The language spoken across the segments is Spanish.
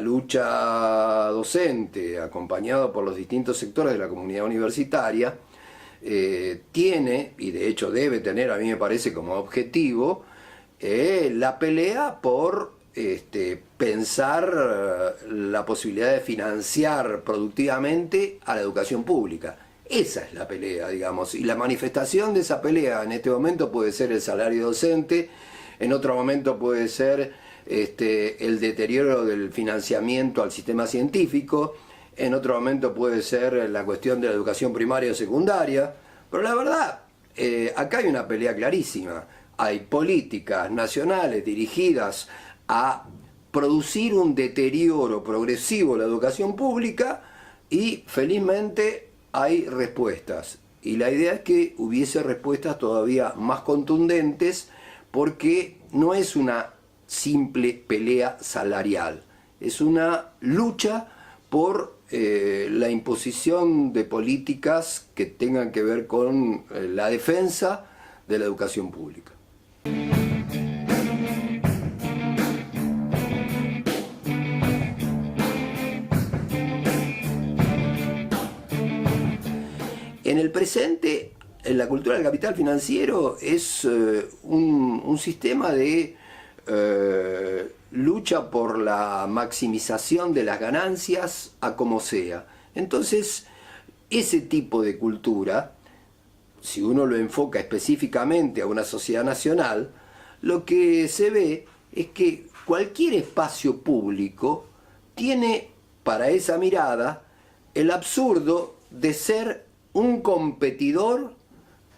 lucha docente, acompañado por los distintos sectores de la comunidad universitaria, tiene, y de hecho debe tener, a mí me parece como objetivo, la pelea por pensar la posibilidad de financiar productivamente a la educación pública. Esa es la pelea, digamos, y la manifestación de esa pelea en este momento puede ser el salario docente, en otro momento puede ser el deterioro del financiamiento al sistema científico, en otro momento puede ser la cuestión de la educación primaria o secundaria, pero la verdad, acá hay una pelea clarísima. Hay políticas nacionales dirigidas a producir un deterioro progresivo de la educación pública y felizmente hay respuestas. Y la idea es que hubiese respuestas todavía más contundentes, porque no es una simple pelea salarial, es una lucha por la imposición de políticas que tengan que ver con la defensa de la educación pública. En el presente, en la cultura del capital financiero es un sistema de lucha por la maximización de las ganancias a como sea. Entonces, ese tipo de cultura, si uno lo enfoca específicamente a una sociedad nacional, lo que se ve es que cualquier espacio público tiene para esa mirada el absurdo de ser un competidor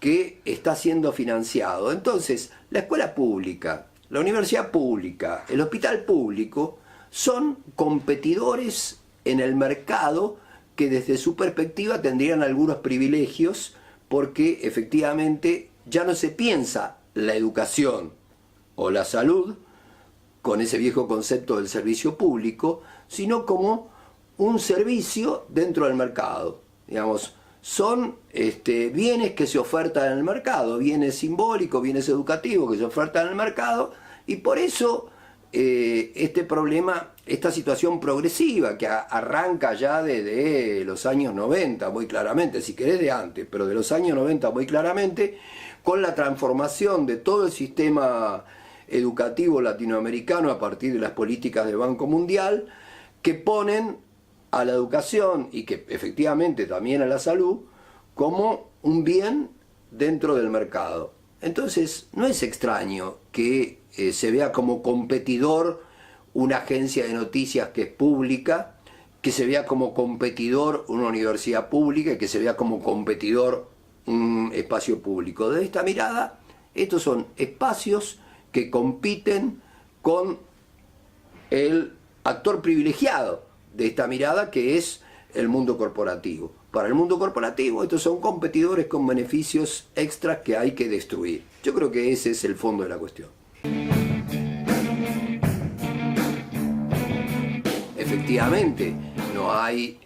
que está siendo financiado. Entonces, la escuela pública, la universidad pública, el hospital público son competidores en el mercado que desde su perspectiva tendrían algunos privilegios, porque efectivamente ya no se piensa la educación o la salud con ese viejo concepto del servicio público, sino como un servicio dentro del mercado. Digamos, son bienes que se ofertan en el mercado, bienes simbólicos, bienes educativos que se ofertan en el mercado, y por eso este problema, esta situación progresiva que arranca ya desde los años 90 muy claramente, si querés de antes, pero de los años 90 muy claramente, con la transformación de todo el sistema educativo latinoamericano a partir de las políticas del Banco Mundial, que ponen a la educación y que efectivamente también a la salud como un bien dentro del mercado. Entonces no es extraño que se vea como competidor una agencia de noticias que es pública, que se vea como competidor una universidad pública y que se vea como competidor un espacio público. Desde esta mirada, estos son espacios que compiten con el actor privilegiado de esta mirada, que es el mundo corporativo. Para el mundo corporativo estos son competidores con beneficios extras que hay que destruir. Yo creo que ese es el fondo de la cuestión. Efectivamente, no hay,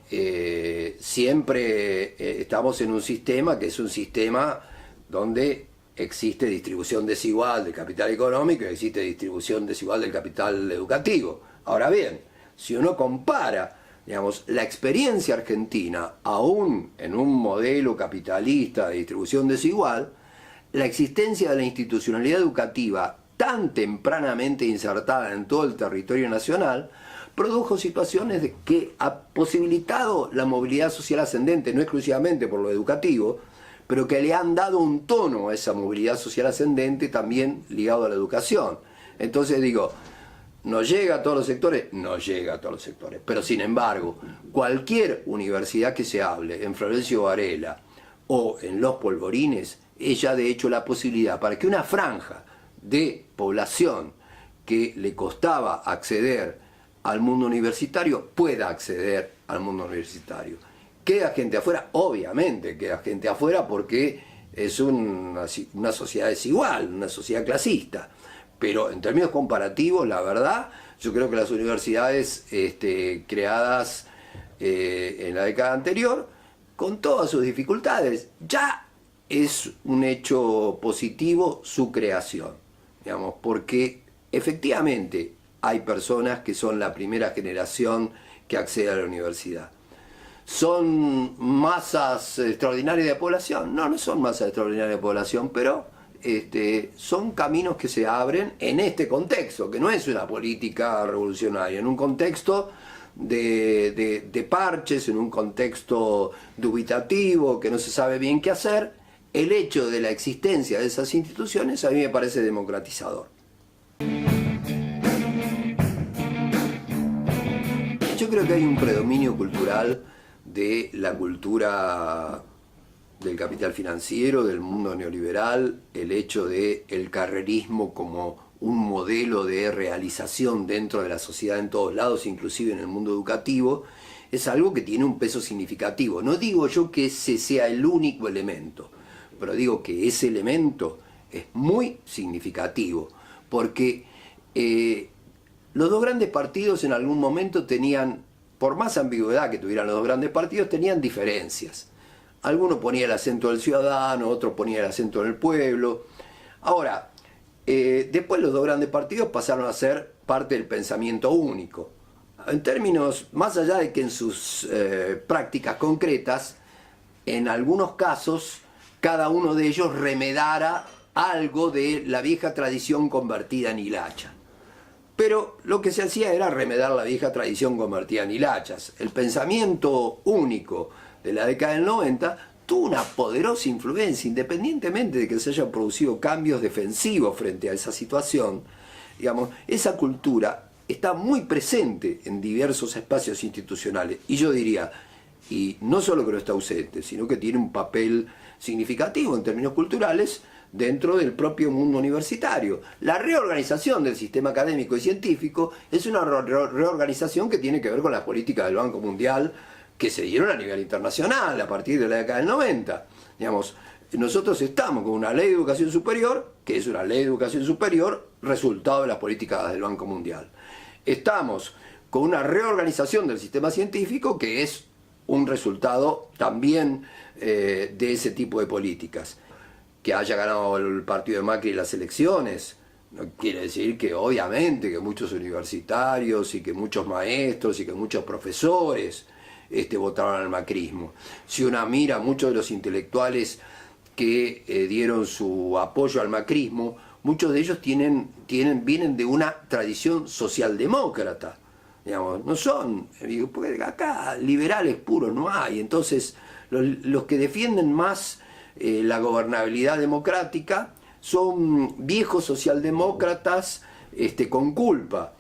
siempre estamos en un sistema que es un sistema donde existe distribución desigual del capital económico y existe distribución desigual del capital educativo. Ahora bien, si uno compara, digamos, la experiencia argentina, aún en un modelo capitalista de distribución desigual, la existencia de la institucionalidad educativa tan tempranamente insertada en todo el territorio nacional, produjo situaciones que ha posibilitado la movilidad social ascendente, no exclusivamente por lo educativo, pero que le han dado un tono a esa movilidad social ascendente también ligado a la educación. Entonces digo, ¿no llega a todos los sectores? No llega a todos los sectores. Pero sin embargo, cualquier universidad que se hable en Florencio Varela o en Los Polvorines, ella de hecho la posibilidad para que una franja de población que le costaba acceder al mundo universitario pueda acceder al mundo universitario. ¿Queda gente afuera? Obviamente queda gente afuera, porque es una sociedad desigual, una sociedad clasista. Pero en términos comparativos, la verdad, yo creo que las universidades creadas en la década anterior, con todas sus dificultades, ya es un hecho positivo su creación, digamos, porque efectivamente hay personas que son la primera generación que accede a la universidad. ¿Son masas extraordinarias de población? No, no son masas extraordinarias de población, pero son caminos que se abren en este contexto, que no es una política revolucionaria, en un contexto de parches, en un contexto dubitativo, que no se sabe bien qué hacer. El hecho de la existencia de esas instituciones a mí me parece democratizador. Yo creo que hay un predominio cultural de la cultura del capital financiero, del mundo neoliberal, el hecho del carrerismo como un modelo de realización dentro de la sociedad en todos lados, inclusive en el mundo educativo, es algo que tiene un peso significativo. No digo yo que ese sea el único elemento, pero digo que ese elemento es muy significativo, porque los dos grandes partidos en algún momento tenían, por más ambigüedad que tuvieran los dos grandes partidos, tenían diferencias. Alguno ponía el acento del ciudadano, otro ponía el acento del pueblo. Ahora, después los dos grandes partidos pasaron a ser parte del pensamiento único. En términos, más allá de que en sus prácticas concretas, en algunos casos, cada uno de ellos remedara algo de la vieja tradición convertida en hilacha. Pero lo que se hacía era remedar la vieja tradición convertida en hilachas. El pensamiento único de la década del 90 tuvo una poderosa influencia, independientemente de que se hayan producido cambios defensivos frente a esa situación. Digamos, esa cultura está muy presente en diversos espacios institucionales. Y yo diría, y no solo que no está ausente, sino que tiene un papel significativo en términos culturales dentro del propio mundo universitario. La reorganización del sistema académico y científico es una reorganización que tiene que ver con las políticas del Banco Mundial que se dieron a nivel internacional a partir de la década del 90. Digamos, nosotros estamos con una ley de educación superior, que es una ley de educación superior resultado de las políticas del Banco Mundial. Estamos con una reorganización del sistema científico que es un resultado también de ese tipo de políticas. Que haya ganado el partido de Macri las elecciones no quiere decir que obviamente que muchos universitarios y que muchos maestros y que muchos profesores votaron al macrismo. Si uno mira, muchos de los intelectuales que dieron su apoyo al macrismo, muchos de ellos vienen de una tradición socialdemócrata. Digamos, no son, porque acá liberales puros no hay. Entonces, los que defienden más la gobernabilidad democrática son viejos socialdemócratas con culpa.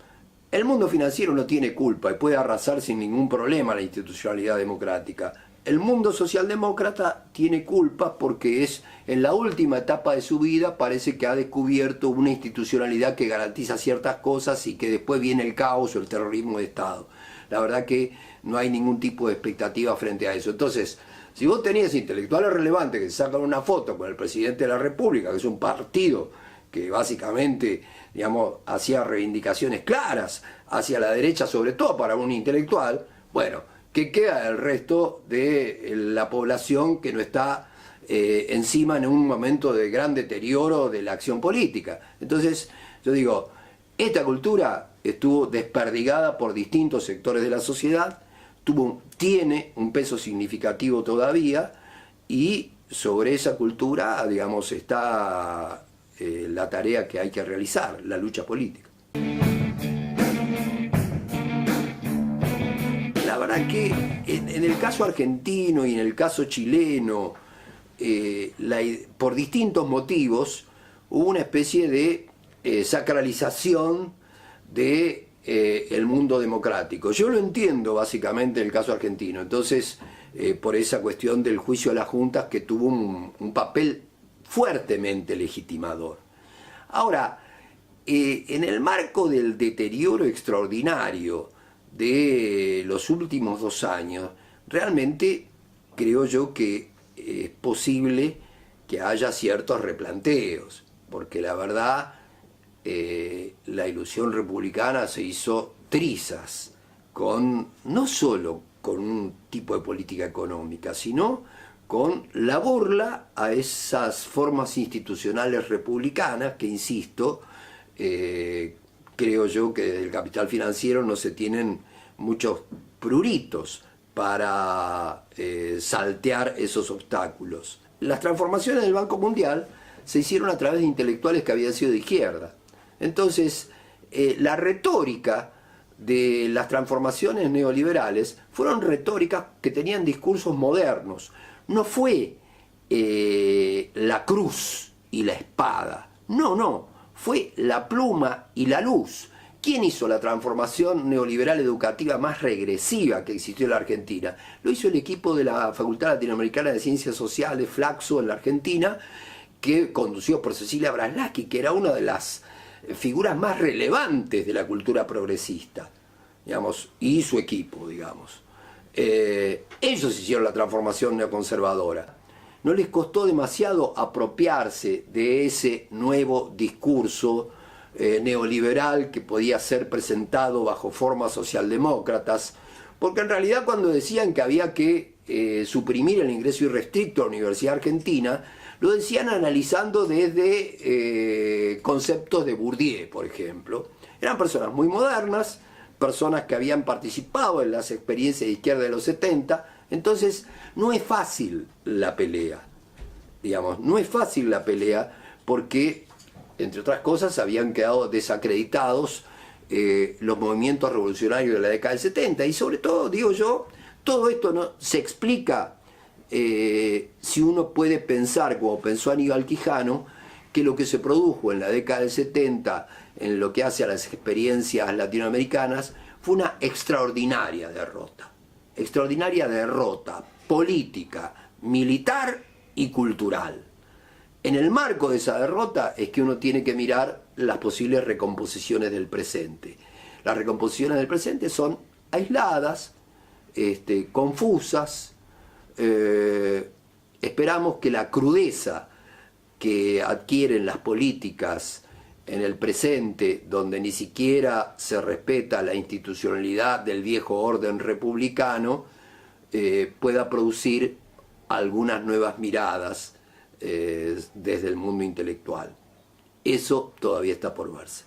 El mundo financiero no tiene culpa y puede arrasar sin ningún problema la institucionalidad democrática. El mundo socialdemócrata tiene culpa porque en la última etapa de su vida parece que ha descubierto una institucionalidad que garantiza ciertas cosas y que después viene el caos o el terrorismo de Estado. La verdad que no hay ningún tipo de expectativa frente a eso. Entonces, si vos tenías intelectuales relevantes que sacan una foto con el presidente de la República, que es un partido que básicamente, digamos, hacía reivindicaciones claras hacia la derecha, sobre todo para un intelectual, bueno, ¿qué queda del resto de la población que no está encima en un momento de gran deterioro de la acción política? Entonces, yo digo, esta cultura estuvo desperdigada por distintos sectores de la sociedad, tiene un peso significativo todavía, y sobre esa cultura, digamos, está la tarea que hay que realizar, la lucha política. La verdad que en el caso argentino y en el caso chileno, por distintos motivos, hubo una especie de sacralización de el mundo democrático. Yo lo entiendo básicamente en el caso argentino, entonces por esa cuestión del juicio a las juntas que tuvo un papel fuertemente legitimador. Ahora, en el marco del deterioro extraordinario de los últimos 2 años, realmente creo yo que es posible que haya ciertos replanteos, porque la verdad la ilusión republicana se hizo trizas no solo con un tipo de política económica, sino con la burla a esas formas institucionales republicanas que, insisto, creo yo que desde el capital financiero no se tienen muchos pruritos para saltear esos obstáculos. Las transformaciones del Banco Mundial se hicieron a través de intelectuales que habían sido de izquierda. Entonces, la retórica de las transformaciones neoliberales fueron retóricas que tenían discursos modernos. No fue la cruz y la espada. No, fue la pluma y la luz. ¿Quién hizo la transformación neoliberal educativa más regresiva que existió en la Argentina? Lo hizo el equipo de la Facultad Latinoamericana de Ciencias Sociales, Flaxo, en la Argentina, que conducido por Cecilia Braslavsky, que era una de las figuras más relevantes de la cultura progresista, digamos, y su equipo, digamos. Ellos hicieron la transformación neoconservadora. No les costó demasiado apropiarse de ese nuevo discurso neoliberal que podía ser presentado bajo formas socialdemócratas, porque en realidad cuando decían que había que suprimir el ingreso irrestricto a la Universidad Argentina, lo decían analizando desde conceptos de Bourdieu, por ejemplo. Eran personas muy modernas, personas que habían participado en las experiencias de izquierda de los 70, entonces no es fácil la pelea, digamos, no es fácil la pelea porque, entre otras cosas, habían quedado desacreditados los movimientos revolucionarios de la década del 70 y sobre todo, digo yo, todo esto no se explica si uno puede pensar, como pensó Aníbal Quijano, que lo que se produjo en la década del 70 en lo que hace a las experiencias latinoamericanas fue una extraordinaria derrota política, militar y cultural. En el marco de esa derrota es que uno tiene que mirar las posibles recomposiciones del presente. Las recomposiciones del presente son aisladas, confusas. Esperamos que la crudeza que adquieren las políticas en el presente, donde ni siquiera se respeta la institucionalidad del viejo orden republicano, pueda producir algunas nuevas miradas desde el mundo intelectual. Eso todavía está por verse.